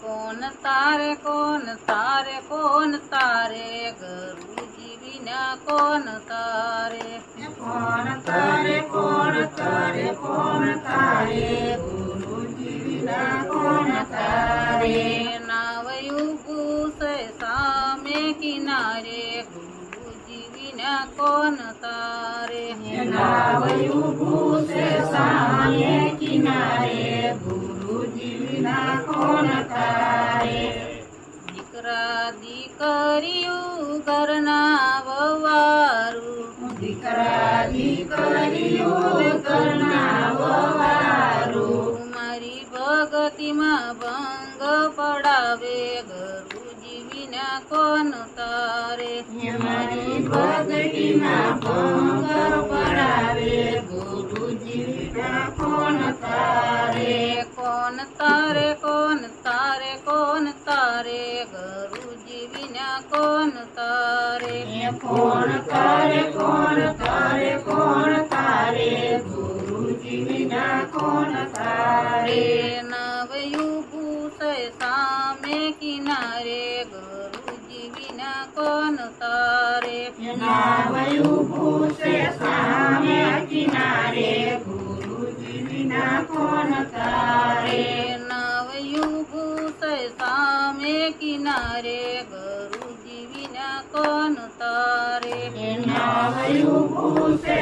કોણ તારે કોણ તારે કોણ તારે ગુરુજી વિના કોણ તારે કોણ તારે કોણ તારે કોણ તારે ગુરુજી વિના કોણ તારે નાવયું પૂછે સામે કિનારે ગુરુજી વિના કોણ તારે નાવયું પૂછે સામે કિનારે ગુરુજી વિના કોણ તારે દીકરા દીકરીયું ઘરના વવારું દીકરા દીકરીઓ ઘરના વવારું મારી ભગતિમાં ભંગ પડાવે ગુરુજી વિના કોણ તારે મારી ભક્તિમાં ભંગ પડાવે ગુરુજી વિના કોણ તારે કોણ તારે કોણ તારે કોણ તારે ગુરુજી વિના કોણ તારે કોણ તારે કોણ તારે કોણ તારે ગુરુજી વિના કોણ તારે નવયું પૂછે સામે કિનારે ગુરુજી વિના કોણ તારે નાવયું પૂછે સામે કિનારે ગુરુજી વિના કોણ તારે નવયું પૂછે સામે કિનારે ગુરુજી વિના કોણ તારે નાવયું પૂછે